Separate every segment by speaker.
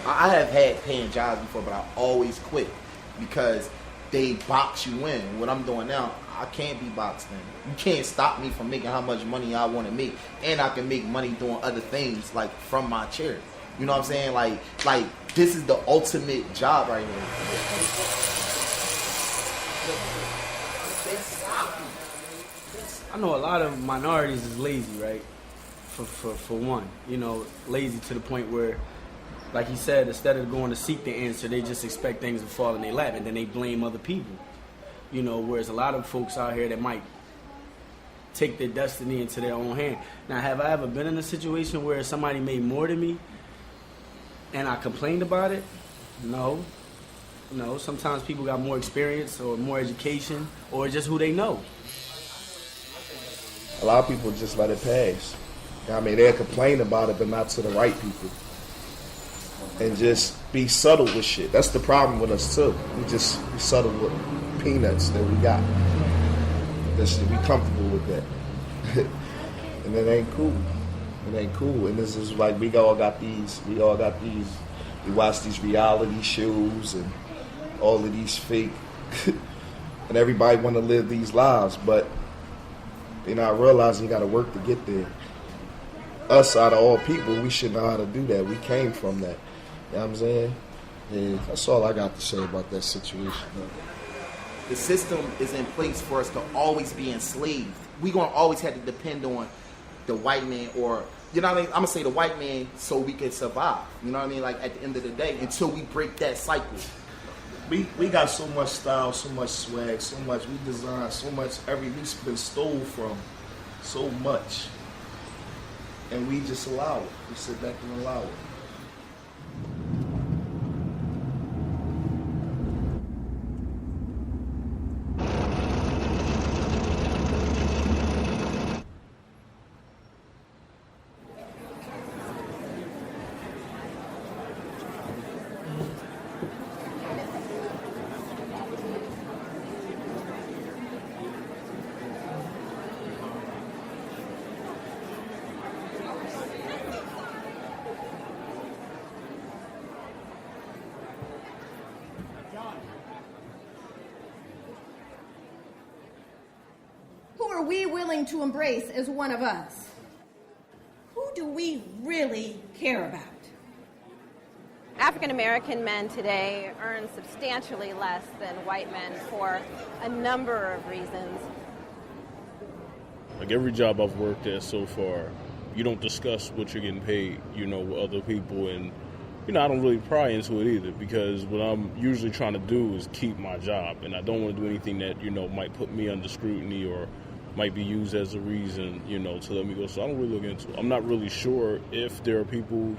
Speaker 1: I have had paying jobs before, but I always quit because they box you in. What I'm doing now, I can't be boxed in. You can't stop me from making how much money I want to make, and I can make money doing other things like from my chair. You know what I'm saying? Like this is the ultimate job right here.
Speaker 2: I know a lot of minorities is lazy, right? For one, you know, lazy to the point where, like he said, instead of going to seek the answer, they just expect things to fall in their lap, and then they blame other people. You know, whereas a lot of folks out here that might take their destiny into their own hand. Now, have I ever been in a situation where somebody made more than me and I complained about it? No. No, sometimes people got more experience or more education or just who they know.
Speaker 3: A lot of people just let it pass. I mean, they'll complain about it, but not to the right people. And just be subtle with shit. That's the problem with us, too. We just be subtle with peanuts that we got. We comfortable with that. And it ain't cool. It ain't cool. And this is like, we watch these reality shows and all of these fake, and everybody want to live these lives, but they not realizing you got to work to get there. Us, out of all people, we should know how to do that. We came from that. You know what I'm saying? Yeah, that's all I got to say about that situation.
Speaker 1: The system is in place for us to always be enslaved. We're going to always have to depend on the white man, or, you know what I mean? I'm going to say the white man so we can survive. You know what I mean? Like, at the end of the day, until we break that cycle.
Speaker 3: We got so much style, so much swag, so much, we design so much, we've been stole from so much. And we just allow it. We sit back and allow it.
Speaker 4: Are we willing to embrace as one of us? Who do we really care about?
Speaker 5: African American men today earn substantially less than white men for a number of reasons.
Speaker 6: Like every job I've worked at so far, you don't discuss what you're getting paid, with other people, and I don't really pry into it either, because what I'm usually trying to do is keep my job, and I don't want to do anything that might put me under scrutiny or might be used as a reason, to let me go. So I don't really look into it. I'm not really sure if there are people,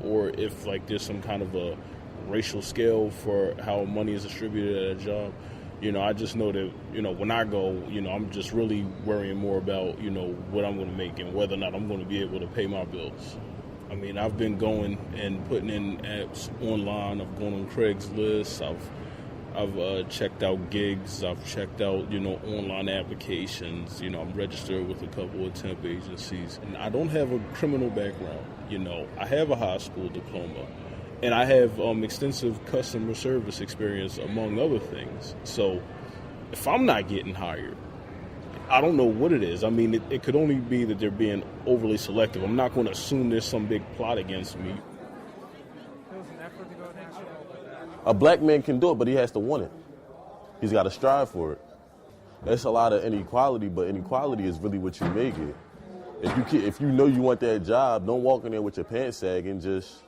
Speaker 6: or if like there's some kind of a racial scale for how money is distributed at a job. I just know that, when I go, I'm just really worrying more about, what I'm going to make and whether or not I'm going to be able to pay my bills. I mean, I've been going and putting in apps online. I've gone on Craigslist. I've checked out gigs. I've checked out, online applications. I'm registered with a couple of temp agencies. And I don't have a criminal background. I have a high school diploma. And I have extensive customer service experience, among other things. So if I'm not getting hired, I don't know what it is. I mean, it could only be that they're being overly selective. I'm not going to assume there's some big plot against me.
Speaker 7: A black man can do it, but he has to want it. He's got to strive for it. There's a lot of inequality, but inequality is really what you make it. If you know you want that job, don't walk in there with your pants sagging. Just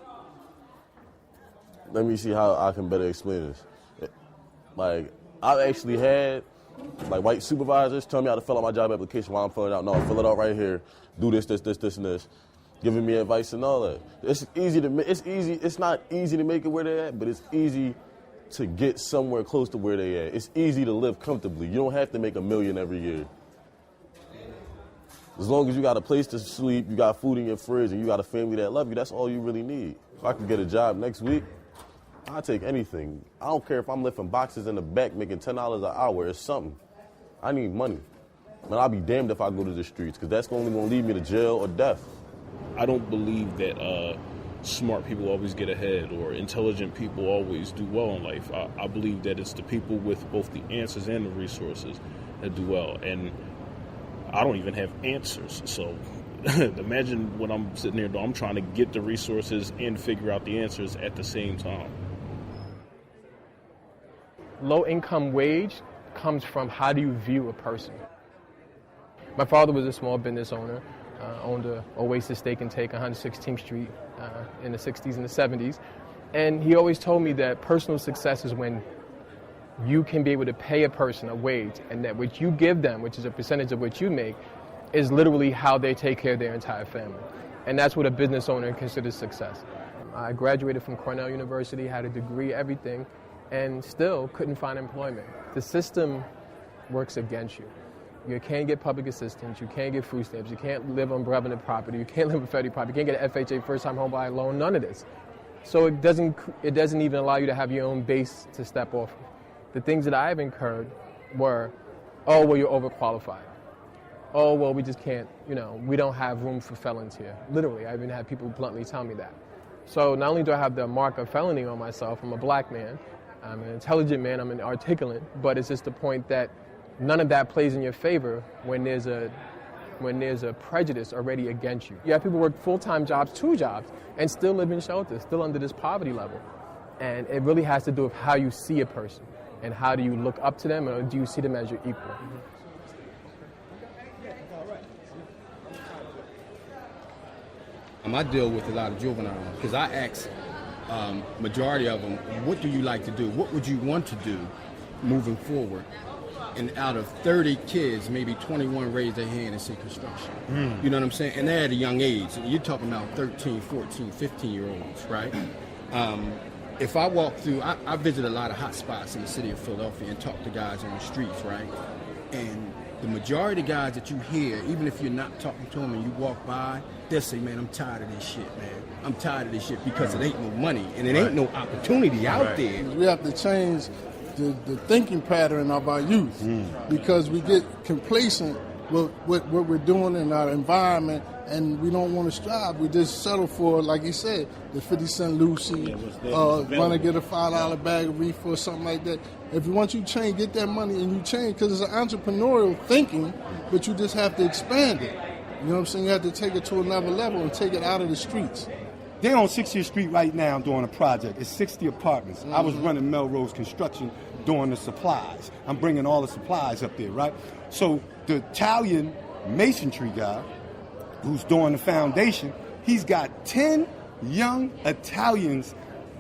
Speaker 7: let me see how I can better explain this. Like, I've actually had white supervisors tell me how to fill out my job application while I'm filling it out. No, fill it out right here. Do this, and this. Giving me advice and all that. It's not easy to make it where they're at, but it's easy to get somewhere close to where they're at. It's easy to live comfortably. You don't have to make $1 million every year. As long as you got a place to sleep, you got food in your fridge, and you got a family that love you, that's all you really need. If I could get a job next week, I'll take anything. I don't care if I'm lifting boxes in the back making $10 an hour. It's something. I need money. Man, I'll be damned if I go to the streets, because that's only going to lead me to jail or death.
Speaker 6: I don't believe that smart people always get ahead or intelligent people always do well in life. I believe that it's the people with both the answers and the resources that do well. And I don't even have answers. So imagine what I'm sitting there doing. I'm trying to get the resources and figure out the answers at the same time.
Speaker 8: Low income wage comes from how do you view a person. My father was a small business owner, owned a Oasis Steak and Take on 116th Street in the 60s and the 70s. And he always told me that personal success is when you can be able to pay a person a wage, and that what you give them, which is a percentage of what you make, is literally how they take care of their entire family. And that's what a business owner considers success. I graduated from Cornell University, had a degree, everything, and still couldn't find employment. The system works against you. You can't get public assistance, you can't get food stamps, you can't live on Brevenet property, you can't live on federal property, you can't get an FHA first-time home buyer loan, none of this. So it doesn't even allow you to have your own base to step off of. The things that I've incurred were, oh, well, you're overqualified. Oh, well, we just can't, we don't have room for felons here. Literally, I even had people bluntly tell me that. So not only do I have the mark of felony on myself, I'm a black man, I'm an intelligent man, I'm an articulate, but it's just the point that none of that plays in your favor when there's a prejudice already against you. You have people work full-time jobs, 2 jobs, and still live in shelters, still under this poverty level. And it really has to do with how you see a person and how do you look up to them, or do you see them as your equal.
Speaker 9: I deal with a lot of juveniles because I ask majority of them, what do you like to do? What would you want to do moving forward? And out of 30 kids, maybe 21 raise their hand and say construction. You know what I'm saying? And they're at a young age. You're talking about 13, 14, 15-year-olds, right? If I walk through, I visit a lot of hot spots in the city of Philadelphia and talk to guys on the streets, right? And the majority of guys that you hear, even if you're not talking to them and you walk by, they'll say, man, I'm tired of this shit, man. I'm tired of this shit because it ain't no money and it ain't no opportunity out there.
Speaker 10: We have to change the thinking pattern of our youth because we get complacent with what we're doing in our environment and we don't want to strive. We just settle for, like you said, the 50 Cent Lucy, want to get a $5 bag of reefer or something like that. If you want you to change, get that money and you change because it's an entrepreneurial thinking, but you just have to expand it. You know what I'm saying? You have to take it to another level and take it out of the streets.
Speaker 11: They're on 60th Street right now doing a project. It's 60 apartments. I was running Melrose Construction doing the supplies. I'm bringing all the supplies up there, right? So the Italian masonry guy who's doing the foundation, he's got 10 young Italians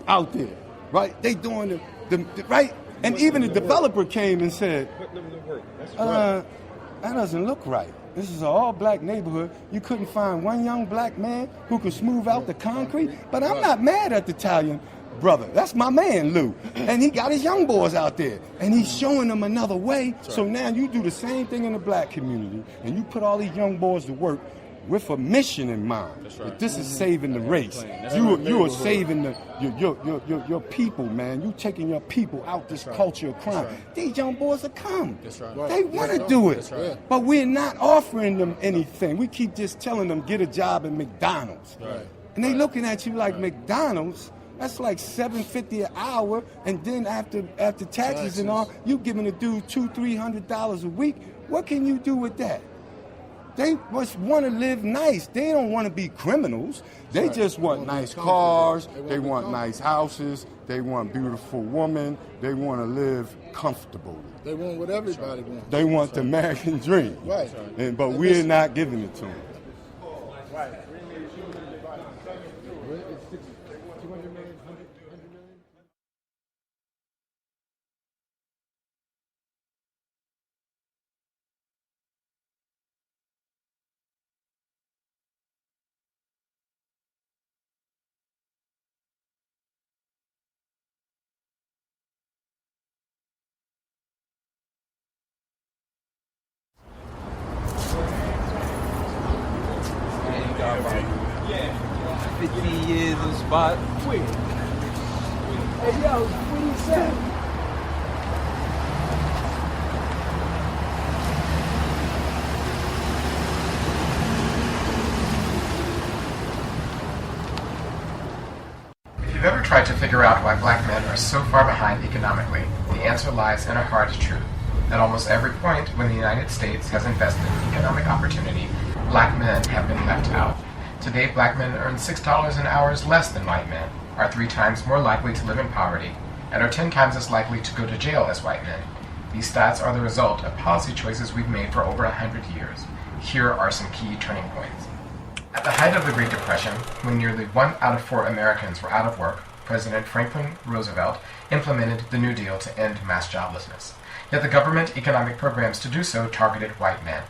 Speaker 11: out there, right? They doing the right? And even the developer came and said, that doesn't look right. This is an all-black neighborhood. You couldn't find one young black man who could smooth out the concrete? But I'm not mad at the Italian brother. That's my man, Lou. And he got his young boys out there. And he's showing them another way. So now you do the same thing in the black community, and you put all these young boys to work with a mission in mind. That's right. That this is saving the race. You are saving your people, man. You taking your people out this culture of crime. Right. These young boys will come. That's right. They want to do it. That's right. But we're not offering them anything. We keep just telling them, get a job at McDonald's. Right. And they looking at you like McDonald's. That's like $7.50 an hour, and then after taxes and all, you giving a dude $200-300 a week. What can you do with that? They just want to live nice. They don't want to be criminals. They just want nice cars. They want nice houses. They want beautiful women. They want to live comfortably.
Speaker 10: They want what everybody wants.
Speaker 11: They want the American dream. Right. But we're not giving it to them. Right.
Speaker 12: Yeah. 15 years in the spot. Wait. Hey, yo, what he said?
Speaker 13: you've ever tried to figure out why black men are so far behind economically, the answer lies in a hard truth. At almost every point when the United States has invested in economic opportunity, black men have been left out. Today, black men earn $6 an hour less than white men, are 3 times more likely to live in poverty, and are 10 times as likely to go to jail as white men. These stats are the result of policy choices we've made for over 100 years. Here are some key turning points. At the height of the Great Depression, when nearly 1 out of 4 Americans were out of work, President Franklin Roosevelt implemented the New Deal to end mass joblessness. Yet the government economic programs to do so targeted white men.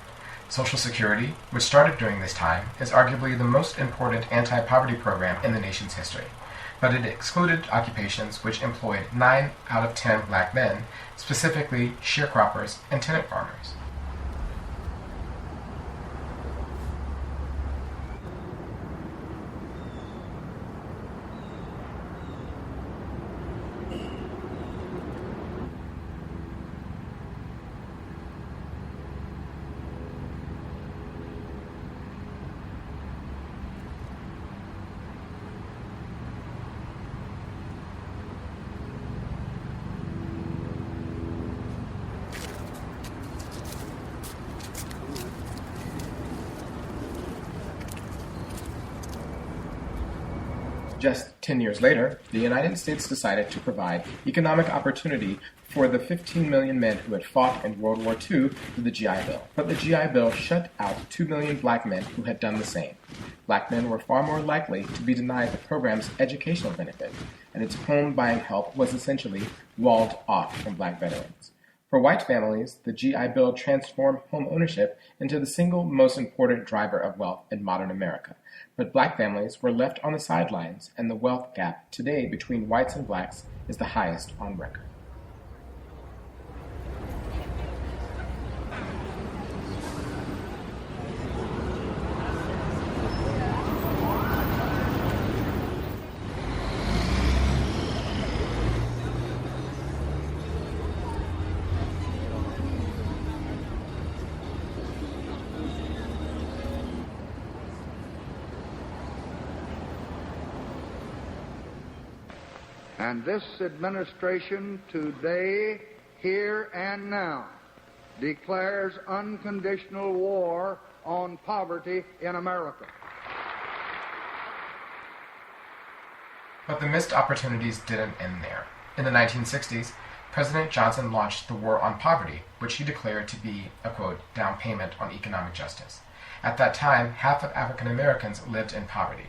Speaker 13: Social Security, which started during this time, is arguably the most important anti-poverty program in the nation's history. But it excluded occupations which employed 9 out of 10 black men, specifically sharecroppers and tenant farmers. Just 10 years later, the United States decided to provide economic opportunity for the 15 million men who had fought in World War II through the GI Bill. But the GI Bill shut out 2 million black men who had done the same. Black men were far more likely to be denied the program's educational benefit, and its home buying help was essentially walled off from black veterans. For white families, the GI Bill transformed home ownership into the single most important driver of wealth in modern America. But black families were left on the sidelines, and the wealth gap today between whites and blacks is the highest on record.
Speaker 14: And this administration today, here and now, declares unconditional war on poverty in America.
Speaker 13: But the missed opportunities didn't end there. In the 1960s, President Johnson launched the War on Poverty, which he declared to be a, quote, down payment on economic justice. At that time, half of African Americans lived in poverty.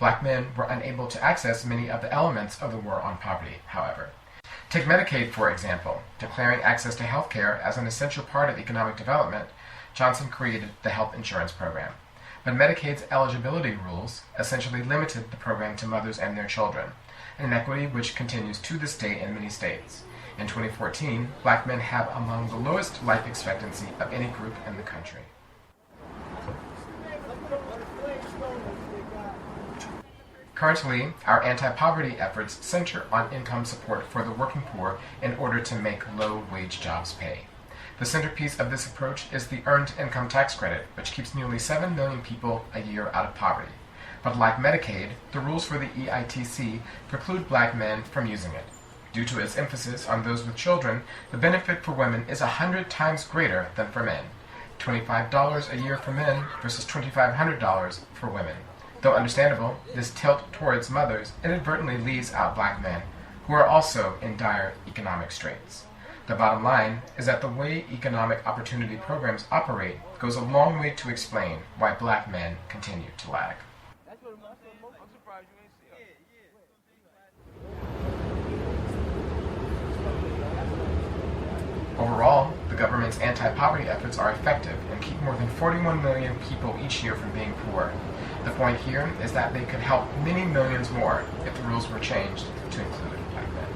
Speaker 13: Black men were unable to access many of the elements of the War on Poverty, however. Take Medicaid, for example. Declaring access to health care as an essential part of economic development, Johnson created the health insurance program. But Medicaid's eligibility rules essentially limited the program to mothers and their children, an inequity which continues to this day in many states. In 2014, black men have among the lowest life expectancy of any group in the country. Currently, our anti-poverty efforts center on income support for the working poor in order to make low-wage jobs pay. The centerpiece of this approach is the Earned Income Tax Credit, which keeps nearly 7 million people a year out of poverty. But like Medicaid, the rules for the EITC preclude black men from using it. Due to its emphasis on those with children, the benefit for women is 100 times greater than for men. $25 a year for men versus $2,500 for women. Though understandable, this tilt towards mothers inadvertently leaves out black men, who are also in dire economic straits. The bottom line is that the way economic opportunity programs operate goes a long way to explain why black men continue to lag. Overall, the government's anti-poverty efforts are effective and keep more than 41 million people each year from being poor. The point here is that they could help many millions more if the rules were changed to include black men.